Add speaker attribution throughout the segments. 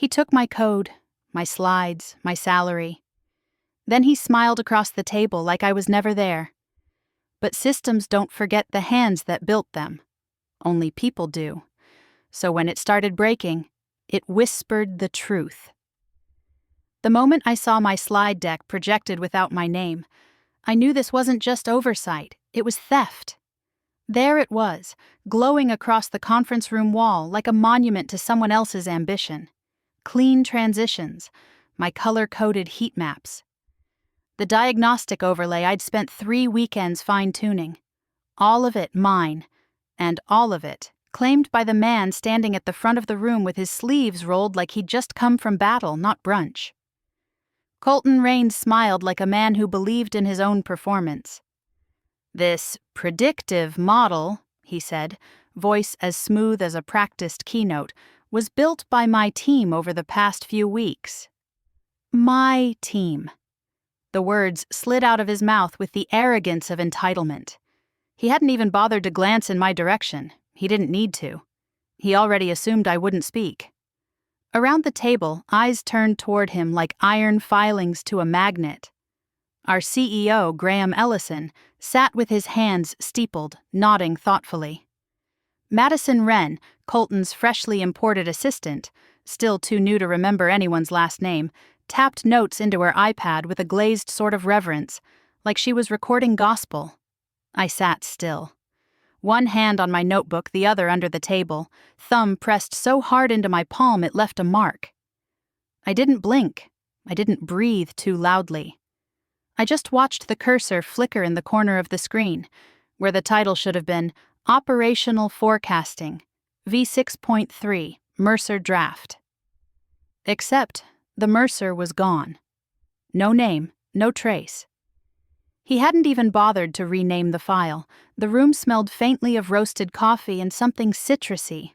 Speaker 1: He took my code, my slides, my salary. Then he smiled across the table like I was never there. But systems don't forget the hands that built them. Only people do. So when it started breaking, it whispered the truth. The moment I saw my slide deck projected without my name, I knew this wasn't just oversight, it was theft. There it was, glowing across the conference room wall like a monument to someone else's ambition. Clean transitions, my color-coded heat maps. The diagnostic overlay I'd spent 3 weekends fine-tuning. All of it mine, and all of it claimed by the man standing at the front of the room with his sleeves rolled like he'd just come from battle, not brunch. Colton Rains smiled like a man who believed in his own performance. "This predictive model," he said, voice as smooth as a practiced keynote, "was built by my team over the past few weeks." My team. The words slid out of his mouth with the arrogance of entitlement. He hadn't even bothered to glance in my direction. He didn't need to. He already assumed I wouldn't speak. Around the table, eyes turned toward him like iron filings to a magnet. Our CEO, Graham Ellison, sat with his hands steepled, nodding thoughtfully. Madison Wren, Colton's freshly imported assistant, still too new to remember anyone's last name, tapped notes into her iPad with a glazed sort of reverence, like she was recording gospel. I sat still. One hand on my notebook, the other under the table, thumb pressed so hard into my palm it left a mark. I didn't blink. I didn't breathe too loudly. I just watched the cursor flicker in the corner of the screen, where the title should have been Operational Forecasting, V6.3, Mercer Draft. Except the Mercer was gone. No name, no trace. He hadn't even bothered to rename the file. The room smelled faintly of roasted coffee and something citrusy.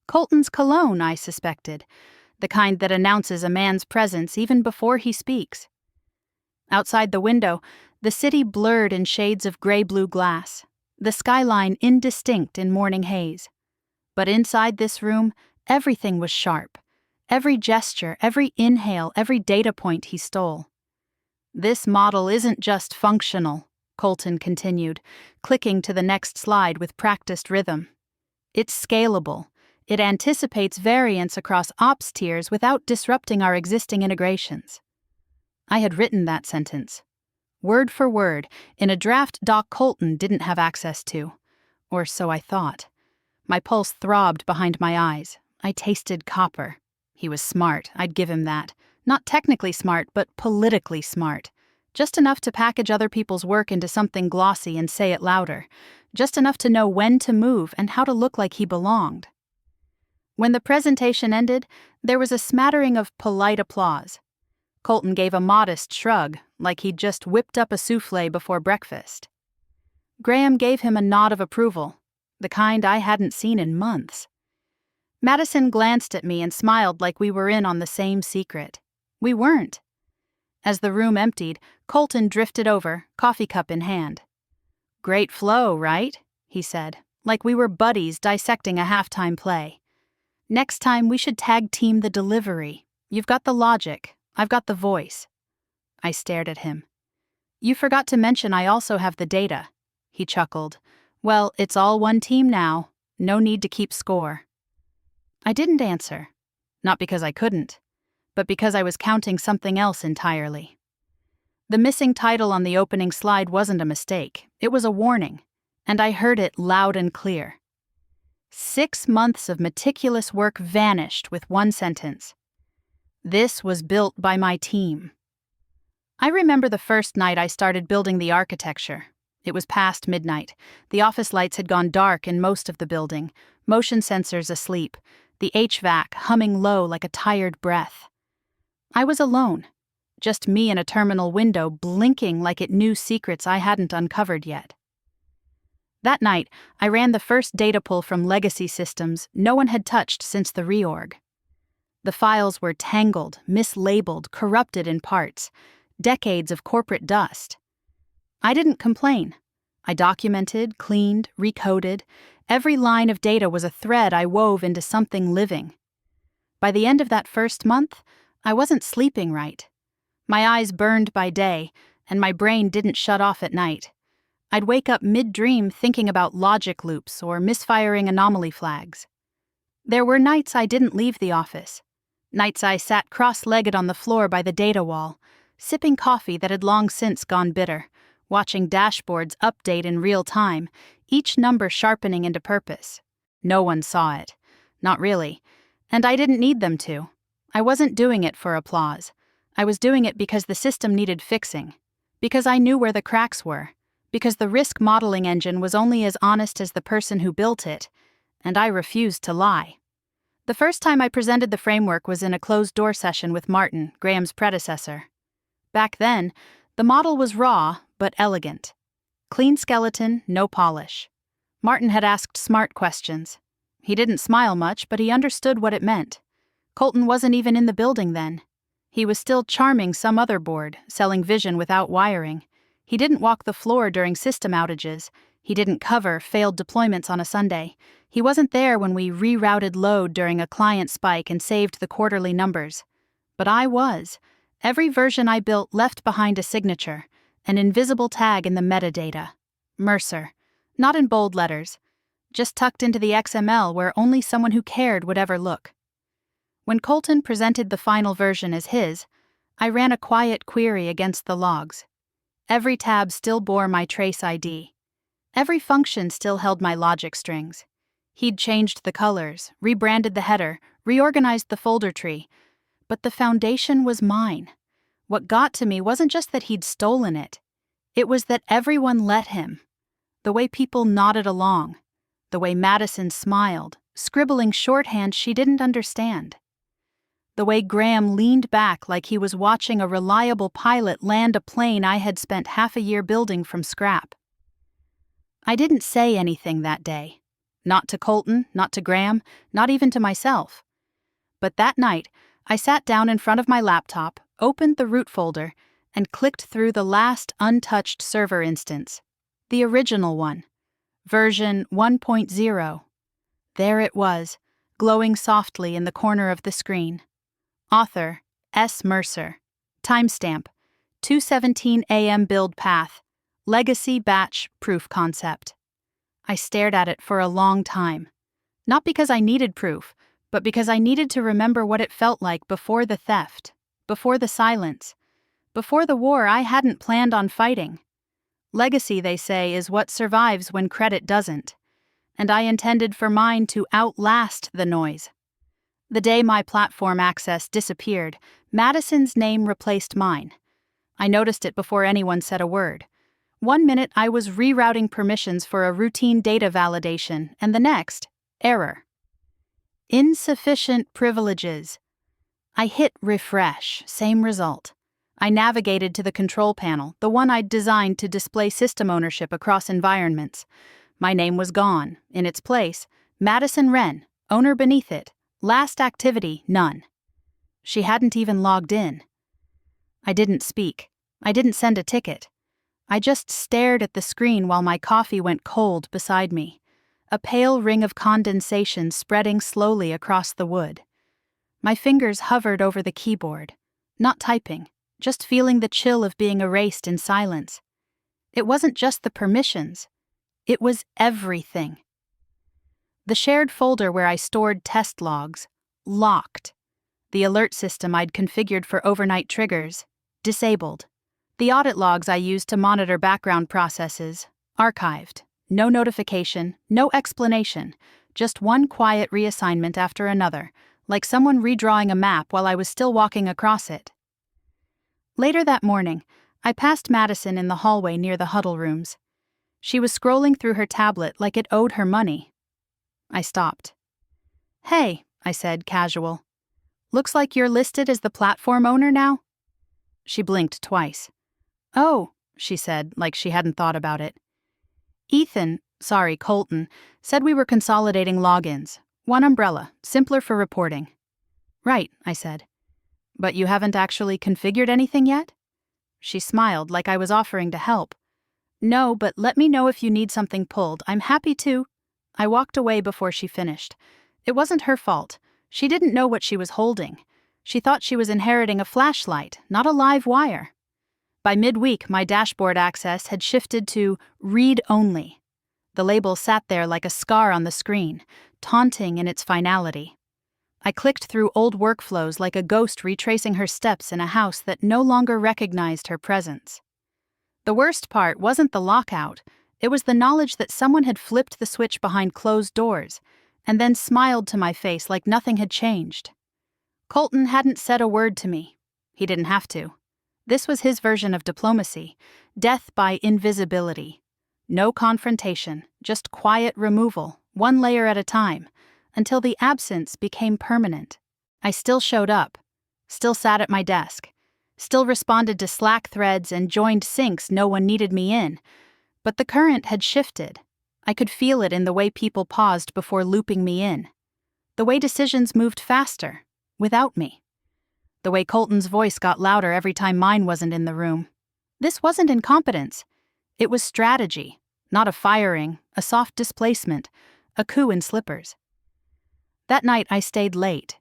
Speaker 1: Colton's cologne, I suspected, the kind that announces a man's presence even before he speaks. Outside the window, the city blurred in shades of gray-blue glass, the skyline indistinct in morning haze. But inside this room, everything was sharp. Every gesture, every inhale, every data point he stole. "This model isn't just functional," Colton continued, clicking to the next slide with practiced rhythm. "It's scalable. It anticipates variance across ops tiers without disrupting our existing integrations." I had written that sentence, word for word, in a draft Doc Colton didn't have access to. Or so I thought. My pulse throbbed behind my eyes. I tasted copper. He was smart, I'd give him that. Not technically smart, but politically smart. Just enough to package other people's work into something glossy and say it louder. Just enough to know when to move and how to look like he belonged. When the presentation ended, there was a smattering of polite applause. Colton gave a modest shrug, like he'd just whipped up a souffle before breakfast. Graham gave him a nod of approval, the kind I hadn't seen in months. Madison glanced at me and smiled like we were in on the same secret. We weren't. As the room emptied, Colton drifted over, coffee cup in hand. "Great flow, right?" he said, like we were buddies dissecting a halftime play. "Next time we should tag team the delivery. You've got the logic, I've got the voice." I stared at him. "You forgot to mention I also have the data," he chuckled. "Well, it's all one team now. No need to keep score." I didn't answer. Not because I couldn't, but because I was counting something else entirely. The missing title on the opening slide wasn't a mistake. It was a warning, and I heard it loud and clear. 6 months of meticulous work vanished with one sentence. "This was built by my team." I remember the first night I started building the architecture. It was past midnight. The office lights had gone dark in most of the building, motion sensors asleep, the HVAC humming low like a tired breath. I was alone, just me in a terminal window blinking like it knew secrets I hadn't uncovered yet. That night, I ran the first data pull from legacy systems no one had touched since the reorg. The files were tangled, mislabeled, corrupted in parts, decades of corporate dust. I didn't complain. I documented, cleaned, recoded. Every line of data was a thread I wove into something living. By the end of that first month, I wasn't sleeping right. My eyes burned by day, and my brain didn't shut off at night. I'd wake up mid-dream thinking about logic loops or misfiring anomaly flags. There were nights I didn't leave the office. Nights I sat cross-legged on the floor by the data wall, sipping coffee that had long since gone bitter, watching dashboards update in real time, each number sharpening into purpose. No one saw it. Not really. And I didn't need them to. I wasn't doing it for applause. I was doing it because the system needed fixing. Because I knew where the cracks were. Because the risk modeling engine was only as honest as the person who built it. And I refused to lie. The first time I presented the framework was in a closed-door session with Martin, Graham's predecessor. Back then, the model was raw, but elegant. Clean skeleton, no polish. Martin had asked smart questions. He didn't smile much, but he understood what it meant. Colton wasn't even in the building then. He was still charming some other board, selling vision without wiring. He didn't walk the floor during system outages. He didn't cover failed deployments on a Sunday. He wasn't there when we rerouted load during a client spike and saved the quarterly numbers. But I was. Every version I built left behind a signature, an invisible tag in the metadata. Mercer. Not in bold letters. Just tucked into the XML where only someone who cared would ever look. When Colton presented the final version as his, I ran a quiet query against the logs. Every tab still bore my trace ID. Every function still held my logic strings. He'd changed the colors, rebranded the header, reorganized the folder tree. But the foundation was mine. What got to me wasn't just that he'd stolen it. It was that everyone let him. The way people nodded along. The way Madison smiled, scribbling shorthand she didn't understand. The way Graham leaned back like he was watching a reliable pilot land a plane I had spent half a year building from scrap. I didn't say anything that day. Not to Colton, not to Graham, not even to myself. But that night, I sat down in front of my laptop, opened the root folder, and clicked through the last untouched server instance. The original one. Version 1.0. There it was, glowing softly in the corner of the screen. Author, S. Mercer. Timestamp, 2:17 a.m. build path. Legacy batch proof concept. I stared at it for a long time. Not because I needed proof, but because I needed to remember what it felt like before the theft, before the silence, before the war I hadn't planned on fighting. Legacy, they say, is what survives when credit doesn't. And I intended for mine to outlast the noise. The day my platform access disappeared, Madison's name replaced mine. I noticed it before anyone said a word. 1 minute I was rerouting permissions for a routine data validation, and the next, error. Insufficient privileges. I hit refresh, same result. I navigated to the control panel, the one I'd designed to display system ownership across environments. My name was gone. In its place, Madison Wren, owner beneath it. Last activity, none. She hadn't even logged in. I didn't speak. I didn't send a ticket. I just stared at the screen while my coffee went cold beside me, a pale ring of condensation spreading slowly across the wood. My fingers hovered over the keyboard, not typing, just feeling the chill of being erased in silence. It wasn't just the permissions. It was everything. The shared folder where I stored test logs, locked. The alert system I'd configured for overnight triggers, disabled. The audit logs I used to monitor background processes, archived. No notification, no explanation, just one quiet reassignment after another, like someone redrawing a map while I was still walking across it. Later that morning, I passed Madison in the hallway near the huddle rooms. She was scrolling through her tablet like it owed her money. I stopped. "Hey," I said, casual. "Looks like you're listed as the platform owner now?" She blinked twice. "Oh," she said, like she hadn't thought about it. Colton, said we were consolidating logins. One umbrella, simpler for reporting." "Right," I said. "But you haven't actually configured anything yet?" She smiled like I was offering to help. "No, but let me know if you need something pulled. I'm happy to." I walked away before she finished. It wasn't her fault. She didn't know what she was holding. She thought she was inheriting a flashlight, not a live wire. By midweek, my dashboard access had shifted to read only. The label sat there like a scar on the screen, taunting in its finality. I clicked through old workflows like a ghost retracing her steps in a house that no longer recognized her presence. The worst part wasn't the lockout, it was the knowledge that someone had flipped the switch behind closed doors and then smiled to my face like nothing had changed. Colton hadn't said a word to me. He didn't have to. This was his version of diplomacy, death by invisibility. No confrontation, just quiet removal, one layer at a time, until the absence became permanent. I still showed up, still sat at my desk, still responded to Slack threads and joined syncs no one needed me in, but the current had shifted. I could feel it in the way people paused before looping me in, the way decisions moved faster, without me, the way Colton's voice got louder every time mine wasn't in the room. This wasn't incompetence. It was strategy, not a firing, a soft displacement, a coup in slippers. That night I stayed late.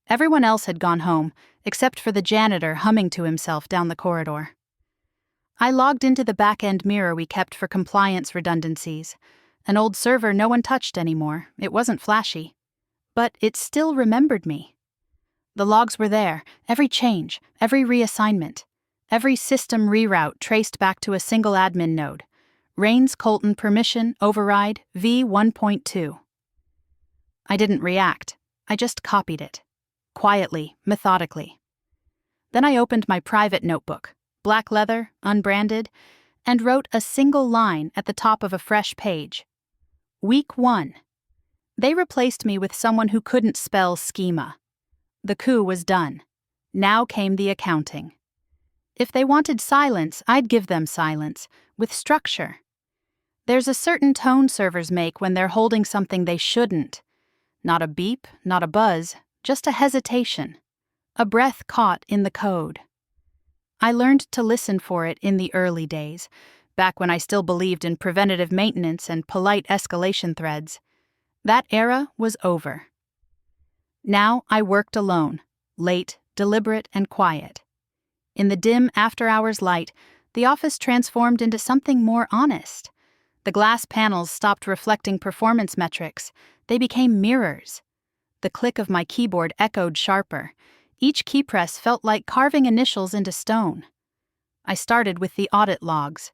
Speaker 1: Everyone else had gone home, except for the janitor humming to himself down the corridor. I logged into the back-end mirror we kept for compliance redundancies. An old server no one touched anymore. It wasn't flashy. But it still remembered me. The logs were there, every change, every reassignment, every system reroute traced back to a single admin node. Rains Colton permission override v1.2. I didn't react. I just copied it. Quietly, methodically. Then I opened my private notebook, black leather, unbranded, and wrote a single line at the top of a fresh page. Week 1. They replaced me with someone who couldn't spell schema. The coup was done. Now came the accounting. If they wanted silence, I'd give them silence, with structure. There's a certain tone servers make when they're holding something they shouldn't. Not a beep, not a buzz, just a hesitation. A breath caught in the code. I learned to listen for it in the early days, back when I still believed in preventative maintenance and polite escalation threads. That era was over. Now I worked alone, late, deliberate, and quiet. In the dim after-hours light, the office transformed into something more honest. The glass panels stopped reflecting performance metrics. They became mirrors. The click of my keyboard echoed sharper. Each key press felt like carving initials into stone. I started with the audit logs.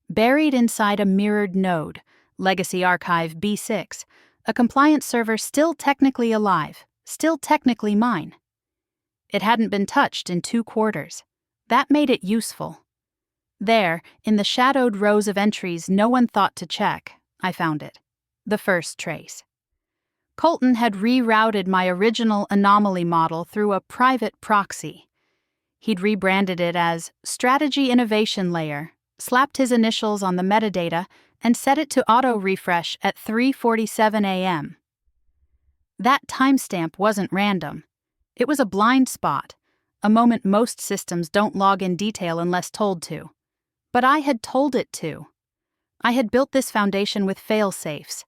Speaker 1: Buried inside a mirrored node, Legacy Archive B6, a compliance server still technically alive, still technically mine. It hadn't been touched in 2 quarters. That made it useful. There, in the shadowed rows of entries no one thought to check, I found it. The first trace. Colton had rerouted my original anomaly model through a private proxy. He'd rebranded it as Strategy Innovation Layer, slapped his initials on the metadata, and set it to auto-refresh at 3:47 a.m. That timestamp wasn't random. It was a blind spot, a moment most systems don't log in detail unless told to. But I had told it to. I had built this foundation with fail-safes,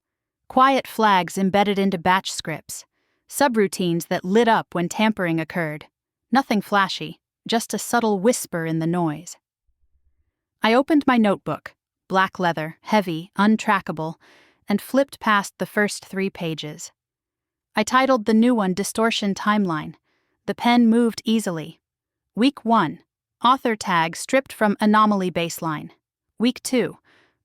Speaker 1: quiet flags embedded into batch scripts, subroutines that lit up when tampering occurred. Nothing flashy, just a subtle whisper in the noise. I opened my notebook, black leather, heavy, untrackable, and flipped past the first 3 pages. I titled the new one Distortion Timeline. The pen moved easily. Week 1. Author tag stripped from Anomaly Baseline. Week 2.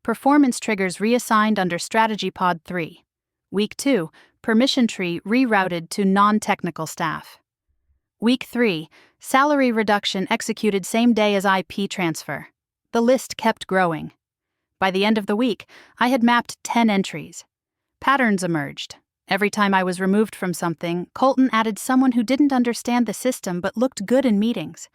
Speaker 1: Performance triggers reassigned under Strategy Pod 3. Week 2. Permission tree rerouted to non-technical staff. Week 3. Salary reduction executed same day as IP transfer. The list kept growing. By the end of the week, I had mapped 10 entries. Patterns emerged. Every time I was removed from something, Colton added someone who didn't understand the system but looked good in meetings.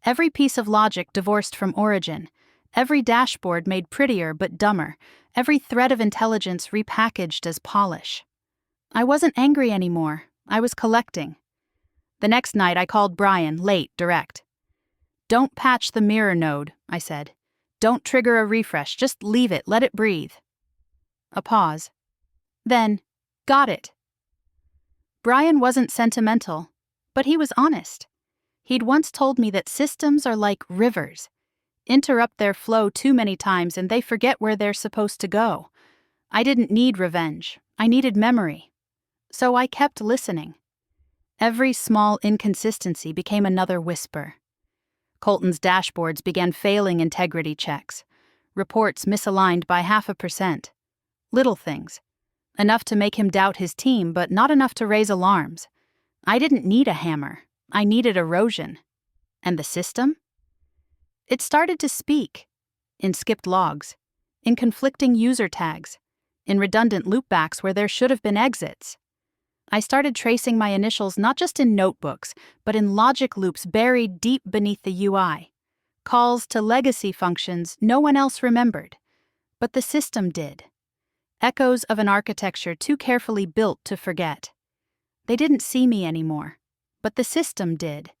Speaker 1: Every piece of logic divorced from origin. Every dashboard made prettier but dumber. Every thread of intelligence repackaged as polish. I wasn't angry anymore. I was collecting. The next night I called Brian, late, direct. "Don't patch the mirror node," I said. "Don't trigger a refresh, just leave it, let it breathe." A pause. Then, "Got it." Brian wasn't sentimental, but he was honest. He'd once told me that systems are like rivers. Interrupt their flow too many times and they forget where they're supposed to go. I didn't need revenge. I needed memory. So I kept listening. Every small inconsistency became another whisper. Colton's dashboards began failing integrity checks. Reports misaligned by 0.5%. Little things. Enough to make him doubt his team, but not enough to raise alarms. I didn't need a hammer. I needed erosion. And the system? It started to speak. In skipped logs. In conflicting user tags. In redundant loopbacks where there should have been exits. I started tracing my initials not just in notebooks, but in logic loops buried deep beneath the UI. Calls to legacy functions no one else remembered. But the system did. Echoes of an architecture too carefully built to forget. They didn't see me anymore, but the system did.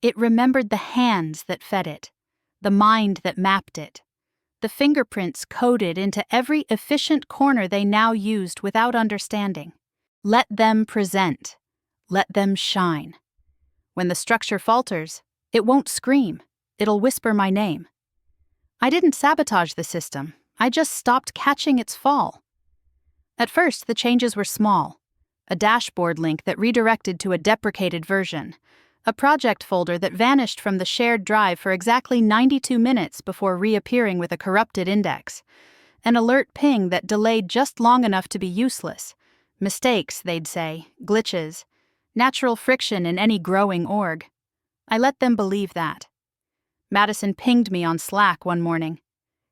Speaker 1: It remembered the hands that fed it, the mind that mapped it, the fingerprints coded into every efficient corner they now used without understanding. Let them present. Let them shine. When the structure falters, it won't scream. It'll whisper my name. I didn't sabotage the system. I just stopped catching its fall. At first, the changes were small. A dashboard link that redirected to a deprecated version. A project folder that vanished from the shared drive for exactly 92 minutes before reappearing with a corrupted index. An alert ping that delayed just long enough to be useless. Mistakes, they'd say, glitches, natural friction in any growing org. I let them believe that. Madison pinged me on Slack one morning.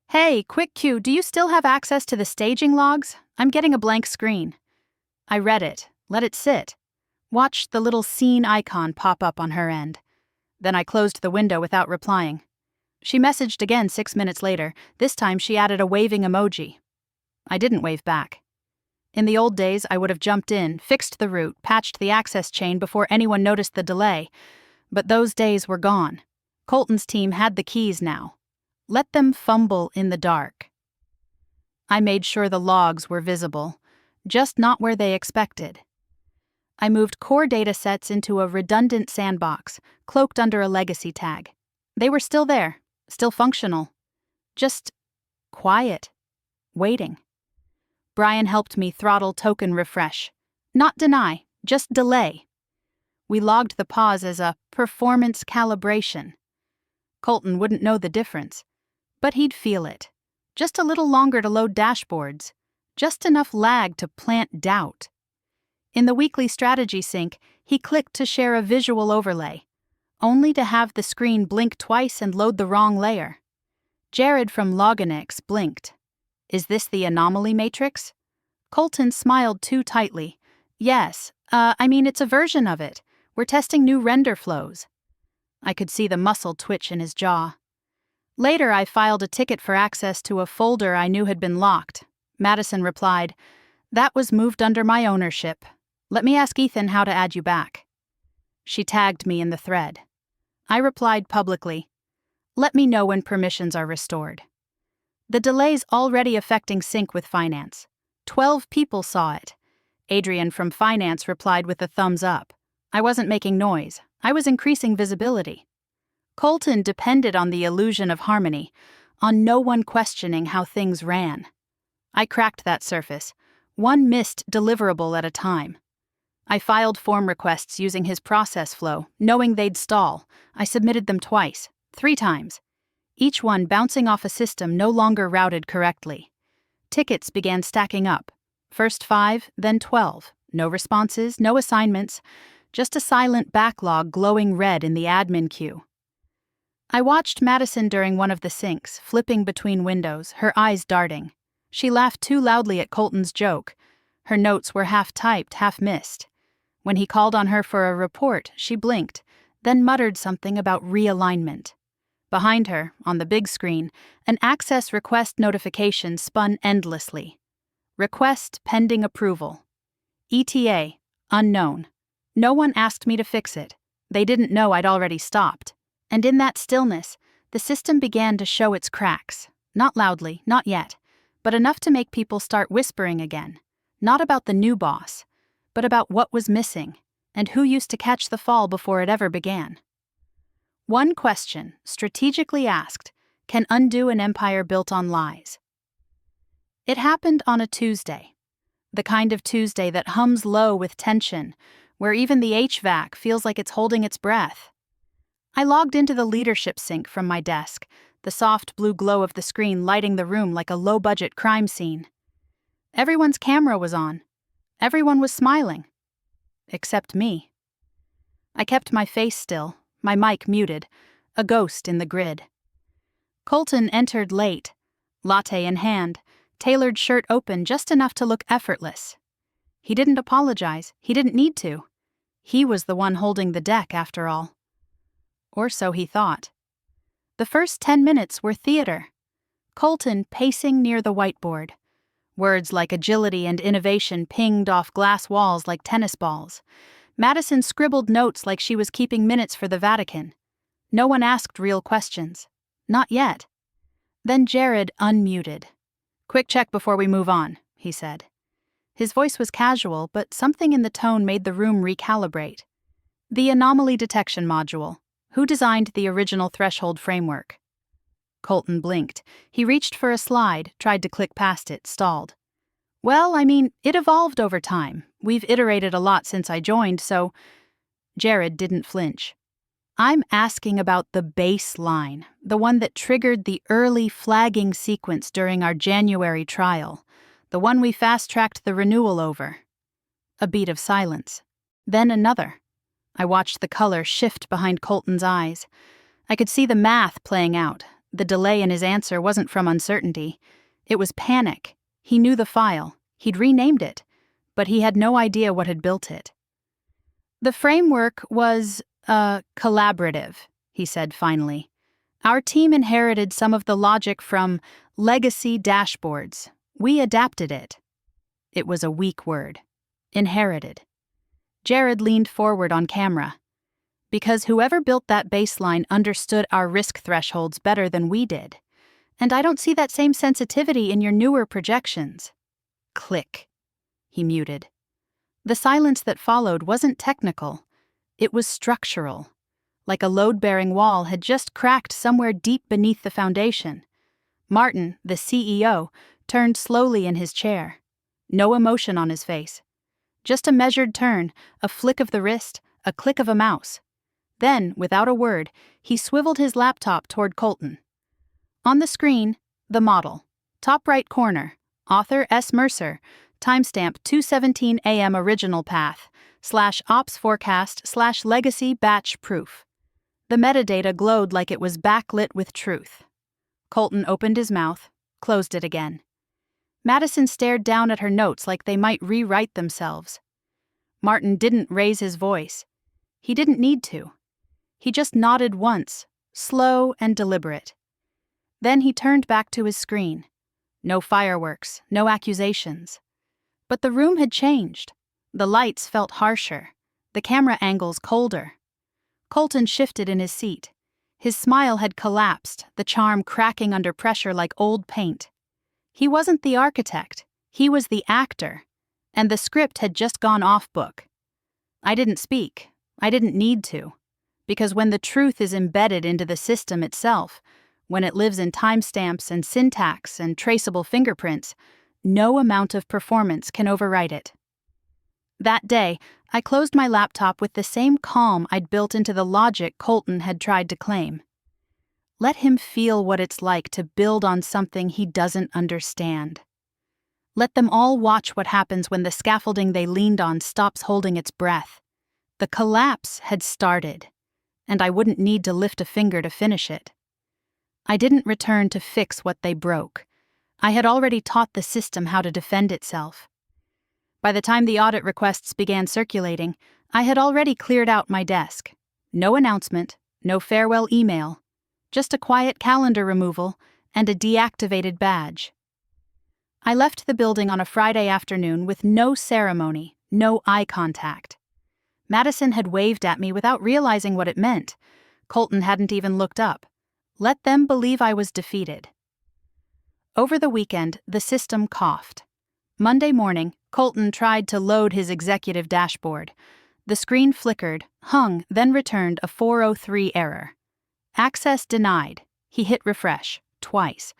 Speaker 1: "Hey, quick Q, do you still have access to the staging logs? I'm getting a blank screen." I read it, let it sit. Watched the little scene icon pop up on her end. Then I closed the window without replying. She messaged again 6 minutes later. This time she added a waving emoji. I didn't wave back. In the old days, I would have jumped in, fixed the route, patched the access chain before anyone noticed the delay. But those days were gone. Colton's team had the keys now. Let them fumble in the dark. I made sure the logs were visible, just not where they expected. I moved core datasets into a redundant sandbox, cloaked under a legacy tag. They were still there, still functional. Just quiet, waiting. Brian helped me throttle token refresh. Not deny, just delay. We logged the pause as a performance calibration. Colton wouldn't know the difference, but he'd feel it. Just a little longer to load dashboards, just enough lag to plant doubt. In the weekly strategy sync, he clicked to share a visual overlay, only to have the screen blink twice and load the wrong layer. Jared from Loginix blinked. "Is this the anomaly matrix?" Colton smiled too tightly. "Yes, it's a version of it. We're testing new render flows." I could see the muscle twitch in his jaw. Later, I filed a ticket for access to a folder I knew had been locked. Madison replied, "That was moved under my ownership. Let me ask Ethan how to add you back." She tagged me in the thread. I replied publicly, "Let me know when permissions are restored." The delay's already affecting sync with finance. 12 people saw it. Adrian from finance replied with a thumbs up. I wasn't making noise. I was increasing visibility. Colton depended on the illusion of harmony, on no one questioning how things ran. I cracked that surface, one missed deliverable at a time. I filed form requests using his process flow, knowing they'd stall. I submitted them twice, 3 times. Each one bouncing off a system no longer routed correctly. Tickets began stacking up. First 5, then 12. No responses, no assignments, just a silent backlog glowing red in the admin queue. I watched Madison during one of the syncs, flipping between windows, her eyes darting. She laughed too loudly at Colton's joke. Her notes were half typed, half missed. When he called on her for a report, she blinked, then muttered something about realignment. Behind her, on the big screen, an access request notification spun endlessly. Request pending approval. ETA, unknown. No one asked me to fix it. They didn't know I'd already stopped. And in that stillness, the system began to show its cracks. Not loudly, not yet, but enough to make people start whispering again. Not about the new boss, but about what was missing and who used to catch the fall before it ever began. One question, strategically asked, can undo an empire built on lies. It happened on a Tuesday, the kind of Tuesday that hums low with tension, where even the HVAC feels like it's holding its breath. I logged into the leadership sync from my desk, the soft blue glow of the screen lighting the room like a low-budget crime scene. Everyone's camera was on. Everyone was smiling. Except me. I kept my face still, my mic muted, a ghost in the grid. Colton entered late, latte in hand, tailored shirt open just enough to look effortless. He didn't apologize, he didn't need to. He was the one holding the deck, after all. Or so he thought. The first 10 minutes were theater. Colton pacing near the whiteboard. Words like agility and innovation pinged off glass walls like tennis balls. Madison scribbled notes like she was keeping minutes for the Vatican. No one asked real questions. Not yet. Then Jared unmuted. "Quick check before we move on," he said. His voice was casual, but something in the tone made the room recalibrate. The anomaly detection module. Who designed the original threshold framework? Colton blinked. He reached for a slide, tried to click past it, stalled. "Well, I mean, it evolved over time. We've iterated a lot since I joined, so..." Jared didn't flinch. "I'm asking about the baseline, the one that triggered the early flagging sequence during our January trial, the one we fast-tracked the renewal over." A beat of silence. Then another. I watched the color shift behind Colton's eyes. I could see the math playing out. The delay in his answer wasn't from uncertainty. It was panic. He knew the file. He'd renamed it. But he had no idea what had built it. "The framework was, collaborative," he said finally. "Our team inherited some of the logic from legacy dashboards. We adapted it." It was a weak word. Inherited. Jared leaned forward on camera. "Because whoever built that baseline understood our risk thresholds better than we did. And I don't see that same sensitivity in your newer projections." Click. He muted. The silence that followed wasn't technical. It was structural. Like a load-bearing wall had just cracked somewhere deep beneath the foundation. Martin, the CEO, turned slowly in his chair. No emotion on his face. Just a measured turn, a flick of the wrist, a click of a mouse. Then, without a word, he swiveled his laptop toward Colton. On the screen, the model. Top right corner, author S. Mercer, timestamp 2:17 a.m. original path, /ops forecast /legacy batch proof. The metadata glowed like it was backlit with truth. Colton opened his mouth, closed it again. Madison stared down at her notes like they might rewrite themselves. Martin didn't raise his voice. He didn't need to. He just nodded once, slow and deliberate. Then he turned back to his screen. No fireworks, no accusations. But the room had changed. The lights felt harsher, the camera angles colder. Colton shifted in his seat. His smile had collapsed, the charm cracking under pressure like old paint. He wasn't the architect, he was the actor, and the script had just gone off book. I didn't speak. I didn't need to. Because when the truth is embedded into the system itself, when it lives in timestamps and syntax and traceable fingerprints, no amount of performance can overwrite it. That day, I closed my laptop with the same calm I'd built into the logic Colton had tried to claim. Let him feel what it's like to build on something he doesn't understand. Let them all watch what happens when the scaffolding they leaned on stops holding its breath. The collapse had started, and I wouldn't need to lift a finger to finish it. I didn't return to fix what they broke. I had already taught the system how to defend itself. By the time the audit requests began circulating, I had already cleared out my desk. No announcement, no farewell email, just a quiet calendar removal and a deactivated badge. I left the building on a Friday afternoon with no ceremony, no eye contact. Madison had waved at me without realizing what it meant. Colton hadn't even looked up. Let them believe I was defeated. Over the weekend, the system coughed. Monday morning, Colton tried to load his executive dashboard. The screen flickered, hung, then returned a 403 error. Access denied. He hit refresh, twice.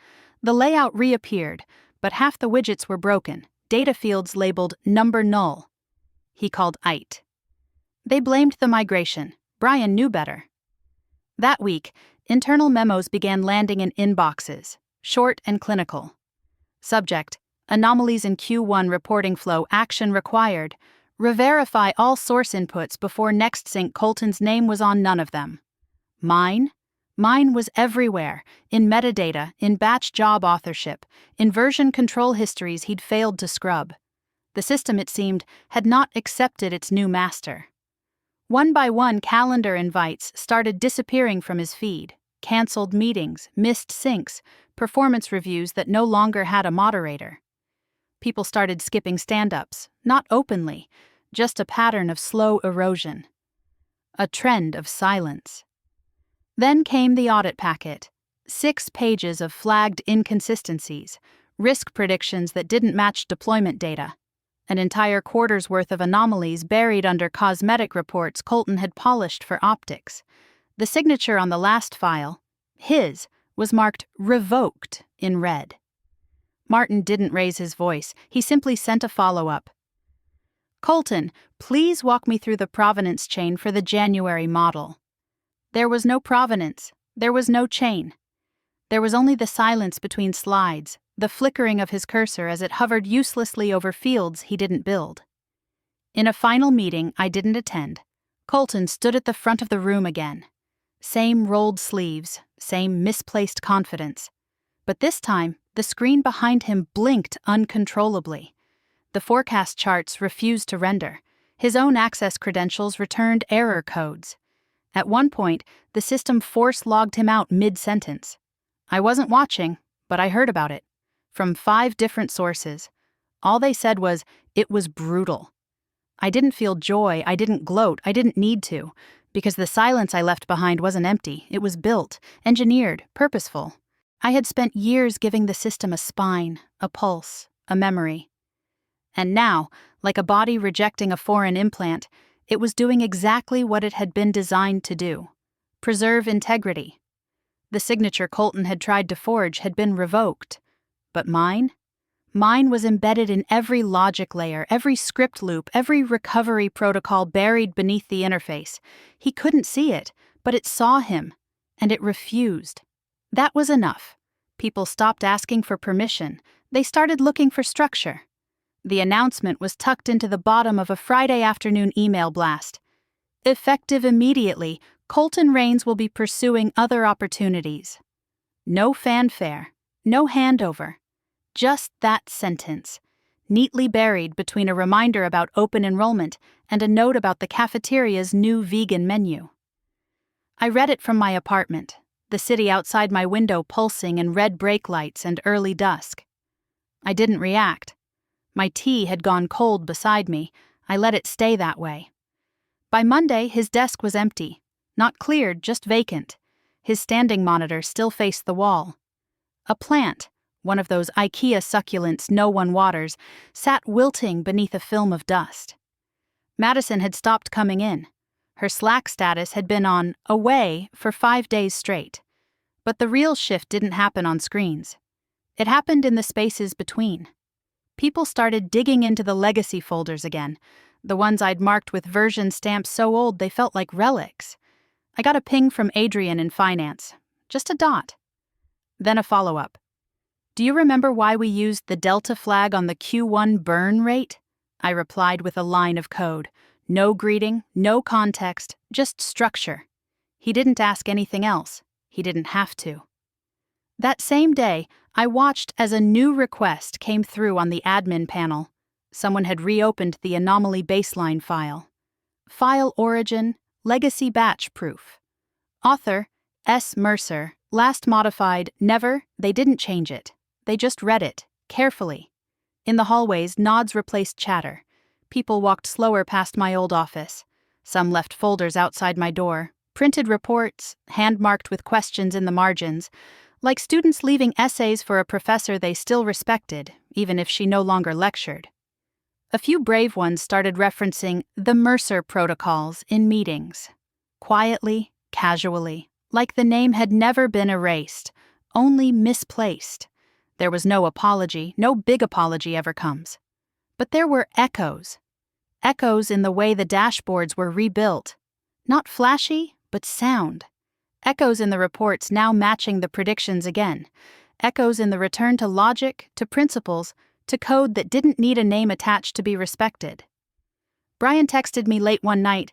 Speaker 1: The layout reappeared, but half the widgets were broken, data fields labeled number null. He called IT. They blamed the migration. Brian knew better. That week, internal memos began landing in inboxes, short and clinical. Subject: anomalies in Q1 reporting flow, action required. Re-verify all source inputs before next sync. Colton's name was on none of them. Mine? Mine was everywhere, in metadata, in batch job authorship, in version control histories he'd failed to scrub. The system, it seemed, had not accepted its new master. One by one, calendar invites started disappearing from his feed. Cancelled meetings, missed syncs, performance reviews that no longer had a moderator. People started skipping stand-ups, not openly, just a pattern of slow erosion. A trend of silence. Then came the audit packet. 6 pages of flagged inconsistencies, risk predictions that didn't match deployment data, an entire quarter's worth of anomalies buried under cosmetic reports Colton had polished for optics. The signature on the last file, his, was marked revoked in red. Martin didn't raise his voice. He simply sent a follow-up. Colton, please walk me through the provenance chain for the January model. There was no provenance. There was no chain. There was only the silence between slides, the flickering of his cursor as it hovered uselessly over fields he didn't build. In a final meeting I didn't attend, Colton stood at the front of the room again. Same rolled sleeves, same misplaced confidence. But this time, the screen behind him blinked uncontrollably. The forecast charts refused to render. His own access credentials returned error codes. At one point, the system force-logged him out mid-sentence. I wasn't watching, but I heard about it. From 5 different sources. All they said was, it was brutal. I didn't feel joy, I didn't gloat, I didn't need to, because the silence I left behind wasn't empty, it was built, engineered, purposeful. I had spent years giving the system a spine, a pulse, a memory. And now, like a body rejecting a foreign implant, it was doing exactly what it had been designed to do: preserve integrity. The signature Colton had tried to forge had been revoked. But mine? Mine was embedded in every logic layer, every script loop, every recovery protocol buried beneath the interface. He couldn't see it, but it saw him, and it refused. That was enough. People stopped asking for permission. They started looking for structure. The announcement was tucked into the bottom of a Friday afternoon email blast. Effective immediately, Colton Rains will be pursuing other opportunities. No fanfare, no handover. Just that sentence, neatly buried between a reminder about open enrollment and a note about the cafeteria's new vegan menu. I read it from my apartment, the city outside my window pulsing in red brake lights and early dusk. I didn't react. My tea had gone cold beside me. I let it stay that way. By Monday, his desk was empty. Not cleared, just vacant. His standing monitor still faced the wall. A plant, one of those IKEA succulents no one waters, sat wilting beneath a film of dust. Madison had stopped coming in. Her Slack status had been on away for 5 days straight. But the real shift didn't happen on screens. It happened in the spaces between. People started digging into the legacy folders again, the ones I'd marked with version stamps so old they felt like relics. I got a ping from Adrian in finance. Just a dot. Then a follow-up. Do you remember why we used the delta flag on the Q1 burn rate? I replied with a line of code. No greeting, no context, just structure. He didn't ask anything else. He didn't have to. That same day, I watched as a new request came through on the admin panel. Someone had reopened the anomaly baseline file. File origin, legacy batch proof. Author, S. Mercer, last modified, never, they didn't change it. They just read it, carefully. In the hallways, nods replaced chatter. People walked slower past my old office. Some left folders outside my door, printed reports, hand-marked with questions in the margins, like students leaving essays for a professor they still respected, even if she no longer lectured. A few brave ones started referencing the Mercer protocols in meetings. Quietly, casually, like the name had never been erased, only misplaced. There was no apology, no big apology ever comes. But there were echoes. Echoes in the way the dashboards were rebuilt. Not flashy, but sound. Echoes in the reports now matching the predictions again. Echoes in the return to logic, to principles, to code that didn't need a name attached to be respected. Brian texted me late one night,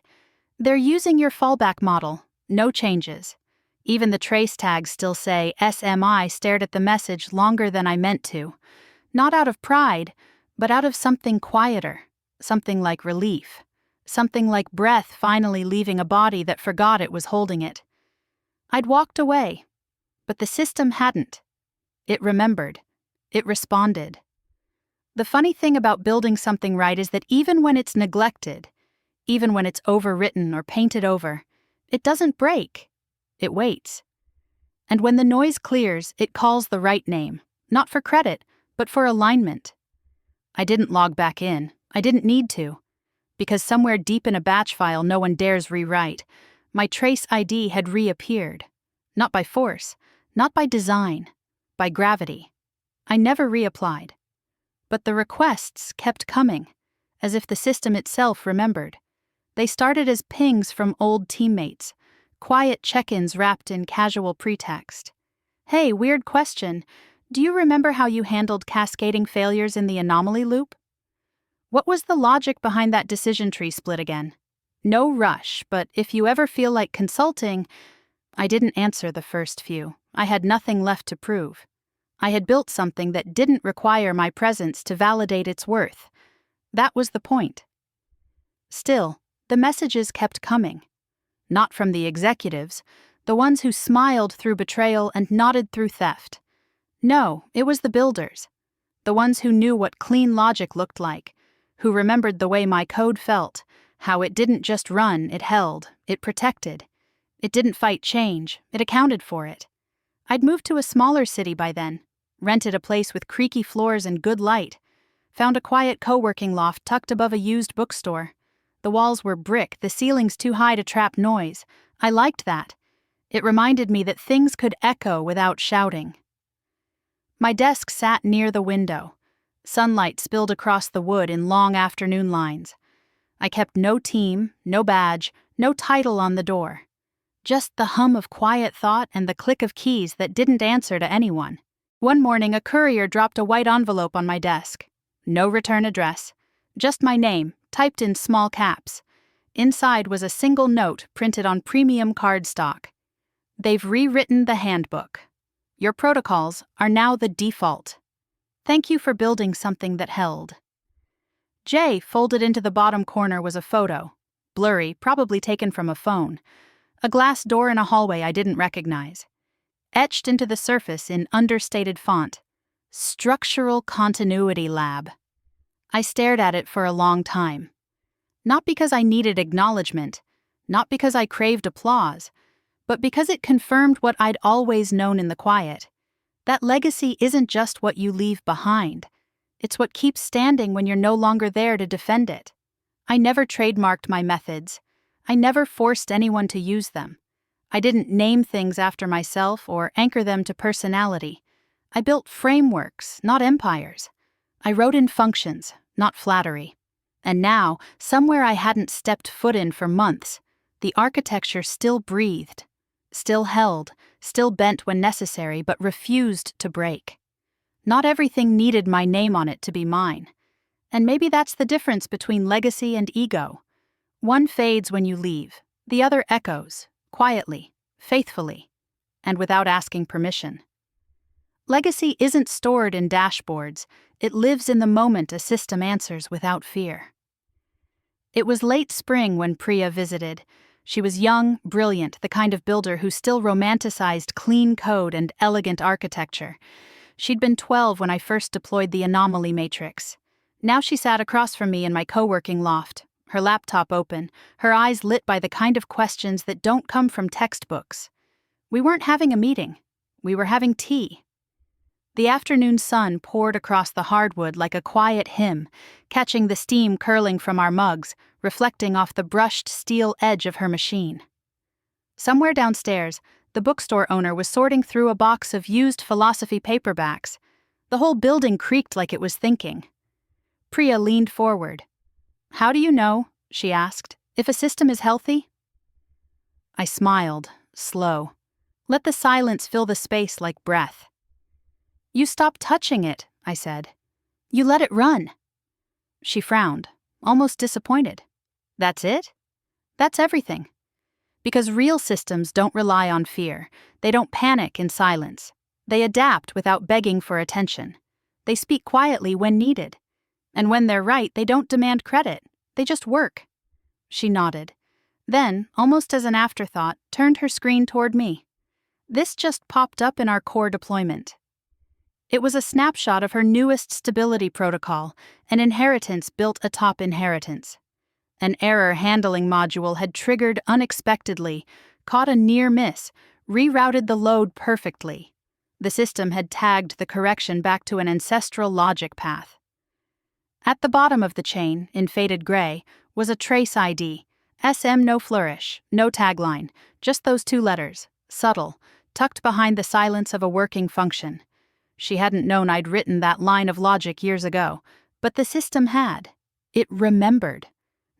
Speaker 1: "They're using your fallback model. No changes." Even the trace tags still say SMI. Stared at the message longer than I meant to. Not out of pride, but out of something quieter. Something like relief. Something like breath finally leaving a body that forgot it was holding it. I'd walked away, but the system hadn't. It remembered. It responded. The funny thing about building something right is that even when it's neglected, even when it's overwritten or painted over, it doesn't break. It waits. And when the noise clears, it calls the right name, not for credit, but for alignment. I didn't log back in. I didn't need to. Because somewhere deep in a batch file no one dares rewrite, my trace ID had reappeared. Not by force, not by design, by gravity. I never reapplied. But the requests kept coming, as if the system itself remembered. They started as pings from old teammates, quiet check-ins wrapped in casual pretext. "Hey, weird question. Do you remember how you handled cascading failures in the anomaly loop? What was the logic behind that decision tree split again? No rush, but if you ever feel like consulting..." I didn't answer the first few. I had nothing left to prove. I had built something that didn't require my presence to validate its worth. That was the point. Still, the messages kept coming. Not from the executives, the ones who smiled through betrayal and nodded through theft. No, it was the builders. The ones who knew what clean logic looked like, who remembered the way my code felt, how it didn't just run, it held, it protected. It didn't fight change, it accounted for it. I'd moved to a smaller city by then, rented a place with creaky floors and good light, found a quiet co-working loft tucked above a used bookstore. The walls were brick, the ceilings too high to trap noise. I liked that. It reminded me that things could echo without shouting. My desk sat near the window. Sunlight spilled across the wood in long afternoon lines. I kept no team, no badge, no title on the door. Just the hum of quiet thought and the click of keys that didn't answer to anyone. One morning, a courier dropped a white envelope on my desk. No return address. Just my name, typed in small caps. Inside was a single note printed on premium cardstock. "They've rewritten the handbook. Your protocols are now the default. Thank you for building something that held." J, folded into the bottom corner, was a photo. Blurry, probably taken from a phone. A glass door in a hallway I didn't recognize. Etched into the surface in understated font. Structural Continuity Lab. I stared at it for a long time. Not because I needed acknowledgement, not because I craved applause, but because it confirmed what I'd always known in the quiet. That legacy isn't just what you leave behind. It's what keeps standing when you're no longer there to defend it. I never trademarked my methods. I never forced anyone to use them. I didn't name things after myself or anchor them to personality. I built frameworks, not empires. I wrote in functions, not flattery. And now, somewhere I hadn't stepped foot in for months, the architecture still breathed, still held, still bent when necessary, but refused to break. Not everything needed my name on it to be mine. And maybe that's the difference between legacy and ego. One fades when you leave, the other echoes, quietly, faithfully, and without asking permission. Legacy isn't stored in dashboards, it lives in the moment a system answers without fear. It was late spring when Priya visited. She was young, brilliant, the kind of builder who still romanticized clean code and elegant architecture. She'd been 12 when I first deployed the anomaly matrix. Now she sat across from me in my co-working loft, her laptop open, her eyes lit by the kind of questions that don't come from textbooks. We weren't having a meeting. We were having tea. The afternoon sun poured across the hardwood like a quiet hymn, catching the steam curling from our mugs, reflecting off the brushed steel edge of her machine. Somewhere downstairs, the bookstore owner was sorting through a box of used philosophy paperbacks. The whole building creaked like it was thinking. Priya leaned forward. "How do you know," she asked, "if a system is healthy?" I smiled, slow. Let the silence fill the space like breath. "You stopped touching it," I said. "You let it run." She frowned, almost disappointed. "That's it?" "That's everything. Because real systems don't rely on fear. They don't panic in silence. They adapt without begging for attention. They speak quietly when needed. And when they're right, they don't demand credit. They just work." She nodded. Then, almost as an afterthought, turned her screen toward me. This just popped up in our core deployment. It was a snapshot of her newest stability protocol, an inheritance built atop inheritance. An error handling module had triggered unexpectedly, caught a near miss, rerouted the load perfectly. The system had tagged the correction back to an ancestral logic path. At the bottom of the chain, in faded gray, was a trace ID. SM no flourish, no tagline, just those 2 letters, subtle, tucked behind the silence of a working function. She hadn't known I'd written that line of logic years ago, but the system had. It remembered.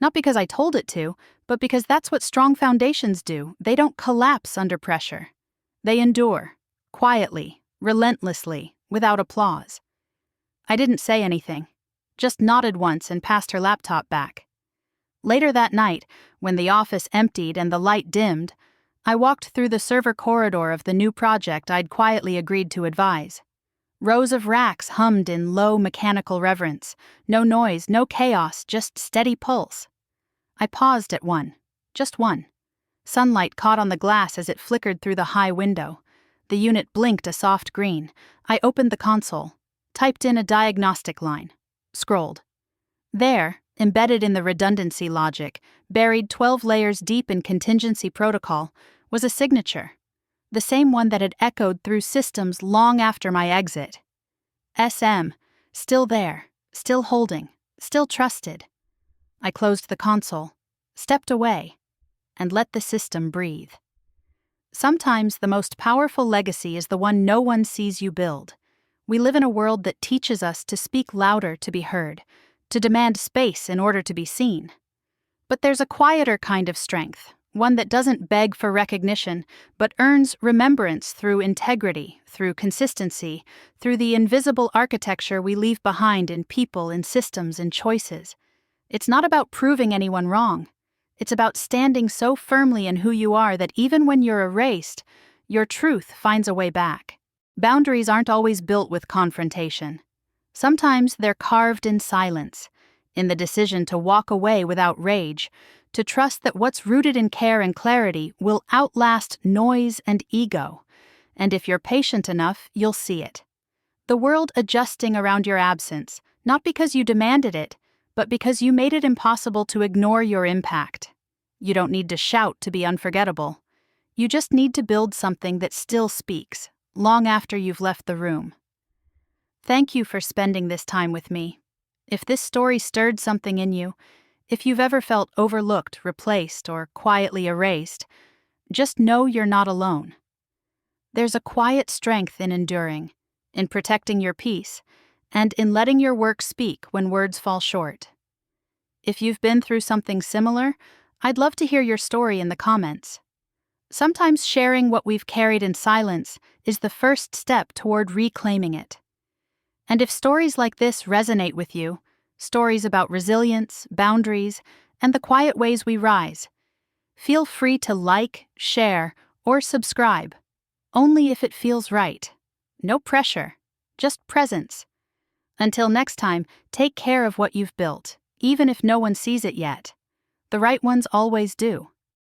Speaker 1: Not because I told it to, but because that's what strong foundations do. They don't collapse under pressure. They endure, quietly, relentlessly, without applause. I didn't say anything, just nodded once and passed her laptop back. Later that night, when the office emptied and the light dimmed, I walked through the server corridor of the new project I'd quietly agreed to advise. Rows of racks hummed in low mechanical reverence. No noise, no chaos, just steady pulse. I paused at one. Just one. Sunlight caught on the glass as it flickered through the high window. The unit blinked a soft green. I opened the console, typed in a diagnostic line, scrolled. There, embedded in the redundancy logic, buried 12 layers deep in contingency protocol, was a signature. The same one that had echoed through systems long after my exit. SM, still there, still holding, still trusted. I closed the console, stepped away, and let the system breathe. Sometimes the most powerful legacy is the one no one sees you build. We live in a world that teaches us to speak louder to be heard, to demand space in order to be seen. But there's a quieter kind of strength, one that doesn't beg for recognition, but earns remembrance through integrity, through consistency, through the invisible architecture we leave behind in people, in systems, in choices. It's not about proving anyone wrong. It's about standing so firmly in who you are that even when you're erased, your truth finds a way back. Boundaries aren't always built with confrontation. Sometimes they're carved in silence, in the decision to walk away without rage, to trust that what's rooted in care and clarity will outlast noise and ego. And if you're patient enough, you'll see it. The world adjusting around your absence, not because you demanded it, but because you made it impossible to ignore your impact. You don't need to shout to be unforgettable. You just need to build something that still speaks, long after you've left the room. Thank you for spending this time with me. If this story stirred something in you, if you've ever felt overlooked, replaced, or quietly erased, just know you're not alone. There's a quiet strength in enduring, in protecting your peace, and in letting your work speak when words fall short. If you've been through something similar, I'd love to hear your story in the comments. Sometimes sharing what we've carried in silence is the first step toward reclaiming it. And if stories like this resonate with you, stories about resilience, boundaries, and the quiet ways we rise, feel free to like, share, or subscribe, only if it feels right. No pressure, just presence. Until next time, take care of what you've built, even if no one sees it yet. The right ones always do.